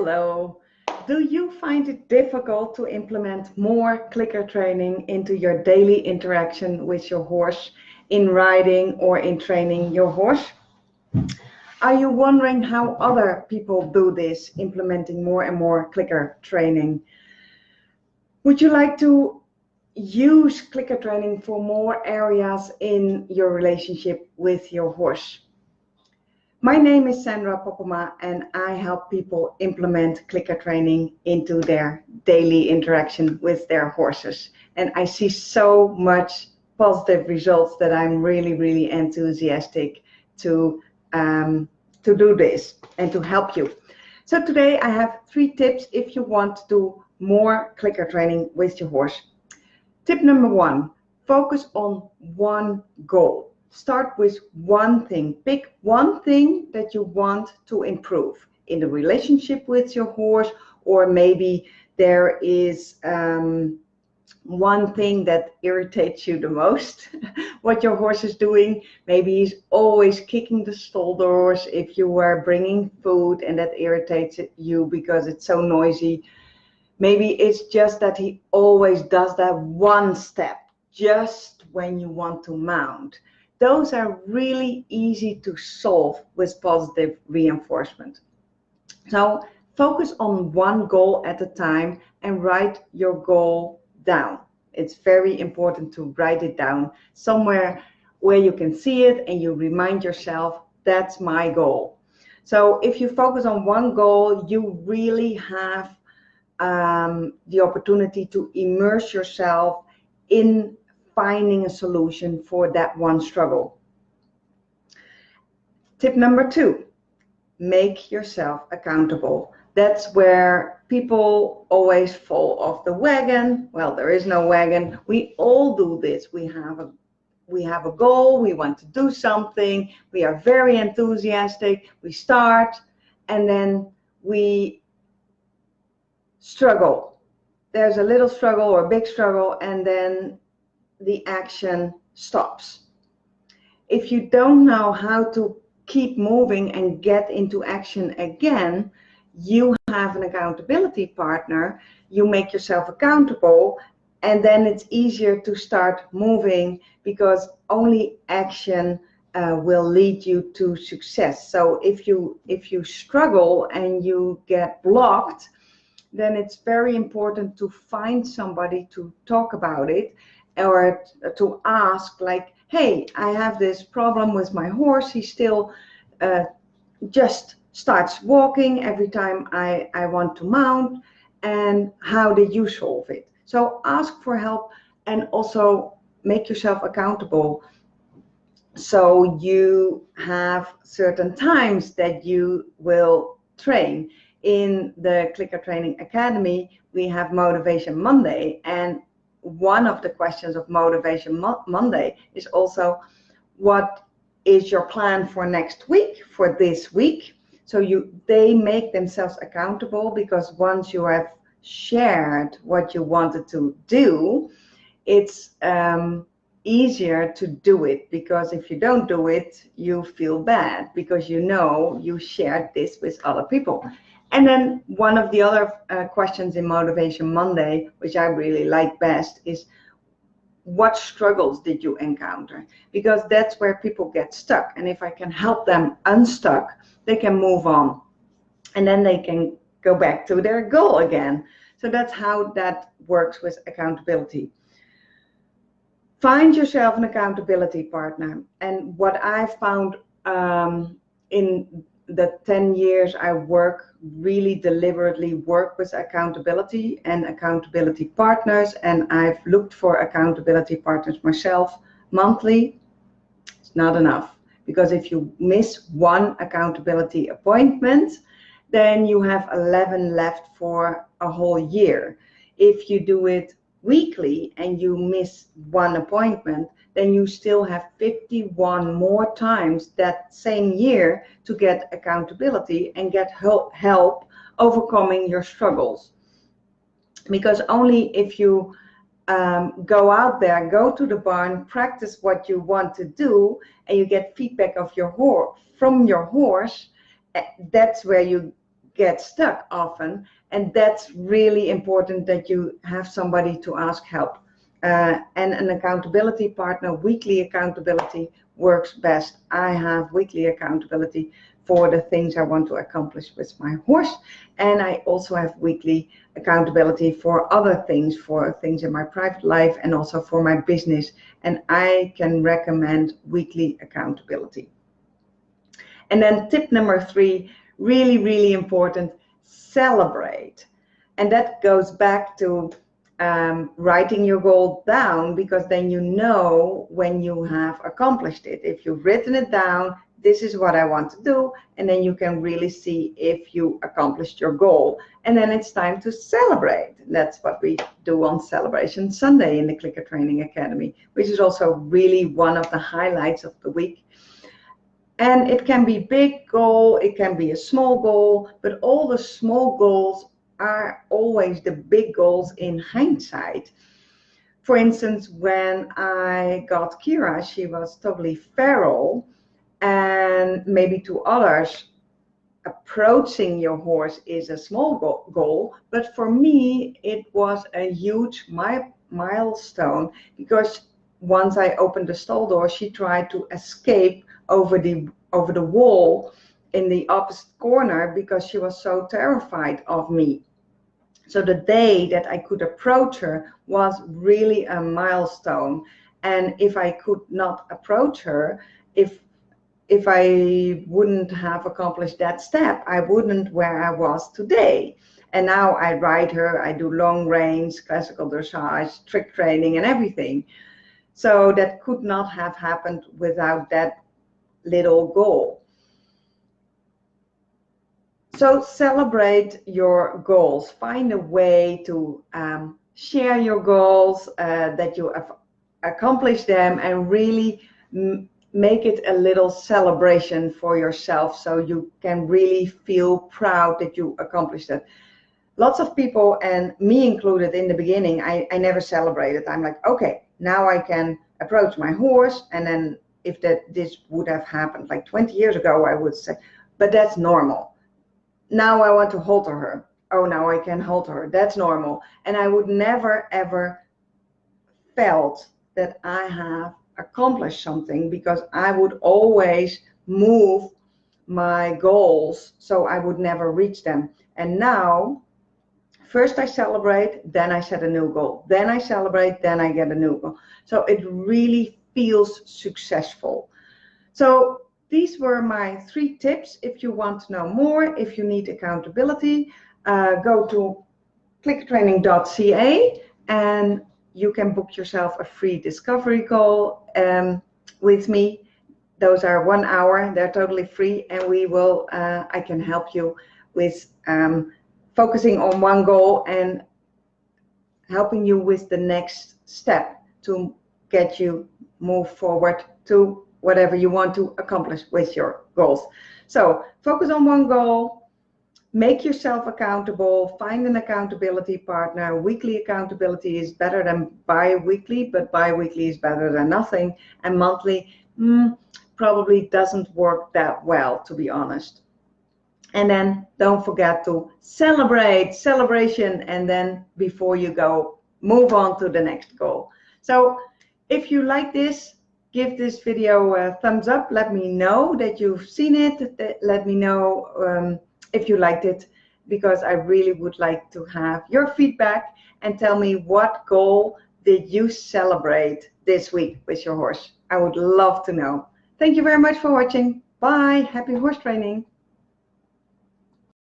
Hello. Do you find it difficult to implement more clicker training into your daily interaction with your horse in riding or in training your horse? Are you wondering how other people do this, implementing more and more clicker training? Would you like to use clicker training for more areas in your relationship with your horse? My name is Sandra and I help people implement clicker training into their daily interaction with their horses. And I see so much positive results that I'm really enthusiastic to do this and to help you. So today I have 3 tips if you want to do more clicker training with your horse. Tip number 1, focus on one goal. Start with one thing. Pick one thing that you want to improve in the relationship with your horse, or maybe there is one thing that irritates you the most, what your horse is doing. Maybe he's always kicking the stall doors if you are bringing food and that irritates you because it's so noisy. Maybe it's just that he always does that one step just when you want to mount. Those are really easy to solve with positive reinforcement. So focus on one goal at a time and write your goal down. It's very important to write it down somewhere where you can see it and you remind yourself, that's my goal. So if you focus on one goal, you really have the opportunity to immerse yourself in finding a solution for that one struggle. Tip number 2, make yourself accountable. That's where people always fall off the wagon. Well, there is no wagon. We all do this. We have a goal. We want to do something. We are very enthusiastic. We start and then we struggle. There's a little struggle or a big struggle, and then the action stops. If you don't know how to keep moving and get into action again, you have an accountability partner. You make yourself accountable, and then it's easier to start moving because only action will lead you to success. So if you struggle and you get blocked, then it's very important to find somebody to talk about it, or to ask, like, hey, I have this problem with my horse. He still just starts walking every time I want to mount, and how did you solve it? So ask for help and also make yourself accountable. So you have certain times that you will train. In the Clicker Training Academy, we have Motivation Monday, and one of the questions of Motivation Monday is also, what is your plan for next week, for this week? So they make themselves accountable, because once you have shared what you wanted to do, it's easier to do it, because if you don't do it, you feel bad because you know you shared this with other people. And then one of the other questions in Motivation Monday, which I really like best, is what struggles did you encounter? Because that's where people get stuck. And if I can help them unstuck, they can move on. And then they can go back to their goal again. So that's how that works with accountability. Find yourself an accountability partner. And what I found in the 10 years I really deliberately work with accountability and accountability partners, and I've looked for accountability partners myself monthly. It's not enough, because if you miss one accountability appointment, then you have 11 left for a whole year. If you do it weekly and you miss one appointment, then you still have 51 more times that same year to get accountability and get help overcoming your struggles. Because only if you go out there, go to the barn, practice what you want to do, and you get feedback of from your horse, that's where you get stuck often, and that's really important that you have somebody to ask help. And an accountability partner, weekly accountability works best. I have weekly accountability for the things I want to accomplish with my horse, and I also have weekly accountability for other things, for things in my private life and also for my business, and I can recommend weekly accountability. And then tip number 3, really, really important, celebrate. And that goes back to writing your goal down, because then you know when you have accomplished it. If you've written it down, this is what I want to do, and then you can really see if you accomplished your goal. And then it's time to celebrate. That's what we do on Celebration Sunday in the Clicker Training Academy, which is also really one of the highlights of the week. And it can be big goal, it can be a small goal, but all the small goals are always the big goals in hindsight. For instance, when I got Kira, she was totally feral, and maybe to others, approaching your horse is a small goal, but for me, it was a huge milestone, because once I opened the stall door, she tried to escape over the wall in the opposite corner because she was so terrified of me. So the day that I could approach her was really a milestone. And if I could not approach her, if I wouldn't have accomplished that step, I wouldn't where I was today. And now I ride her, I do long range, classical dressage, trick training and everything. So that could not have happened without that little goal. So celebrate your goals. Find a way to share your goals, that you have accomplished them, and really make it a little celebration for yourself, so you can really feel proud that you accomplished it. Lots of people, and me included in the beginning, I never celebrated. I'm like, okay, now I can approach my horse, and then if this would have happened like 20 years ago, I would say, but that's normal. Now I want to halter her. Oh, now I can halter her. That's normal. And I would never, ever felt that I have accomplished something, because I would always move my goals, so I would never reach them. And now, first I celebrate, then I set a new goal. Then I celebrate, then I get a new goal. So it really feels successful. So these were my 3 tips. If you want to know more, if you need accountability, go to clickertraining.ca and you can book yourself a free discovery call with me. Those are 1 hour, they're totally free, and we will, I can help you with focusing on one goal and helping you with the next step to get you move forward to whatever you want to accomplish with your goals. So focus on one goal, make yourself accountable, find an accountability partner. Weekly accountability is better than bi-weekly, but bi-weekly is better than nothing. And monthly probably doesn't work that well, to be honest. And then don't forget to celebration, and then before you go, move on to the next goal. So if you like this, give this video a thumbs up. Let me know that you've seen it. Let me know if you liked it, because I really would like to have your feedback, and tell me what goal did you celebrate this week with your horse. I would love to know. Thank you very much for watching. Bye. Happy horse training.